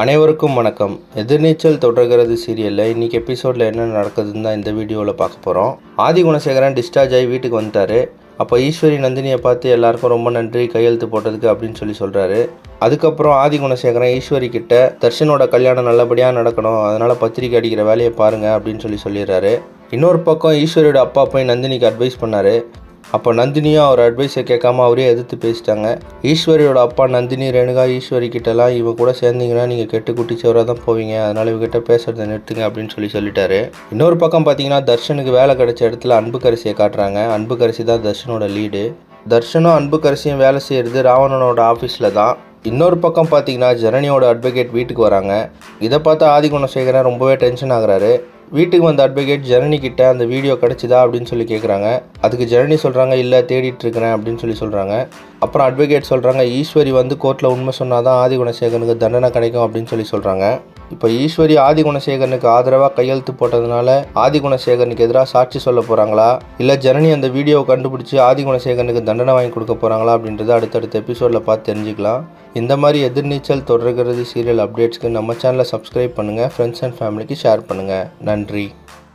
அனைவருக்கும் வணக்கம். எதிர்நீச்சல் தொடர்கிறது சீரியலில் இன்றைக்கி எபிசோடில் என்ன நடக்குதுன்னு தான் இந்த வீடியோவில் பார்க்க போகிறோம். ஆதி குணசேகரன் டிஸ்சார்ஜ் ஆகி வீட்டுக்கு வந்துட்டார். அப்போ ஈஸ்வரி நந்தினியை பார்த்து எல்லாருக்கும் ரொம்ப நன்றி கையெழுத்து போட்டதுக்கு அப்படின்னு சொல்கிறாரு. அதுக்கப்புறம் ஆதி குணசேகரன் ஈஸ்வரி கிட்ட தர்ஷனோட கல்யாணம் நல்லபடியாக நடக்கணும், அதனால் பத்திரிக்கை அடிக்கிற வேலையை பாருங்கள் அப்படின்னு சொல்லிடுறாரு. இன்னொரு பக்கம் ஈஸ்வரியோட அப்பா போய் நந்தினிக்கு அட்வைஸ் பண்ணார். அப்போ நந்தினியும் அவர் அட்வைஸை கேட்காம அவரே எதிர்த்து பேசிட்டாங்க. ஈஸ்வரியோட அப்பா நந்தினி ரேணுகா ஈஸ்வரி கிட்டலாம் இவங்க கூட சேர்ந்தீங்கன்னா நீங்கள் கெட்டு குட்டிச்சவராக தான் போவீங்க, அதனால் இவங்ககிட்ட பேசுறதை நிறுத்துங்க அப்படின்னு சொல்லிட்டாரு. இன்னொரு பக்கம் பார்த்தீங்கன்னா தர்ஷனுக்கு வேலை கிடைச்ச இடத்துல அன்புக்கரசியை காட்டுறாங்க. அன்புக்கரசி தான் தர்ஷனோட லீடு. தர்ஷனும் அன்புக்கரசியும் வேலை செய்கிறது ராவணனோட ஆஃபீஸில் தான். இன்னொரு பக்கம் பார்த்தீங்கன்னா ஜனனியோட அட்வொகேட் வீட்டுக்கு வராங்க. இதை பார்த்தா ஆதி குணசேகரன் ரொம்பவே டென்ஷன் ஆகுறாரு. வீட்டுக்கு வந்த அட்வொகேட் ஜனனி கிட்ட அந்த வீடியோ கிடச்சிதா அப்படின்னு கேட்குறாங்க. அதுக்கு ஜனனி சொல்கிறாங்க இல்லை தேடிட்டு இருக்கிறேன் அப்படின்னு சொல்கிறாங்க. அப்புறம் அட்வொகேட் சொல்கிறாங்க ஈஸ்வரி வந்து கோர்ட்டில் உண்மை சொன்னால் தான் ஆதி குணசேகரனுக்கு தண்டனை கிடைக்கும் அப்படின்னு சொல்கிறாங்க. இப்போ ஈஸ்வரி ஆதி குணசேகரனுக்கு ஆதரவாக கையெழுத்து போட்டதுனால ஆதி குணசேகரனுக்கு எதிராக சாட்சி சொல்ல போகிறாங்களா, இல்லை ஜனனி அந்த வீடியோவை கண்டுபிடிச்சி ஆதி குணசேகரனுக்கு தண்டனை வாங்கி கொடுக்க போகிறாங்களா அப்படின்றத அடுத்தடுத்த எபிசோடில் பார்த்து தெரிஞ்சுக்கலாம். இந்த மாதிரி எதிர்நீச்சல் தொடர்கிறது சீரியல் அப்டேட்ஸ்க்கு நம்ம சேனலை சப்ஸ்கிரைப் பண்ணுங்கள், ஃப்ரெண்ட்ஸ் அண்ட் ஃபேமிலிக்கு ஷேர் பண்ணுங்கள். நன்றி.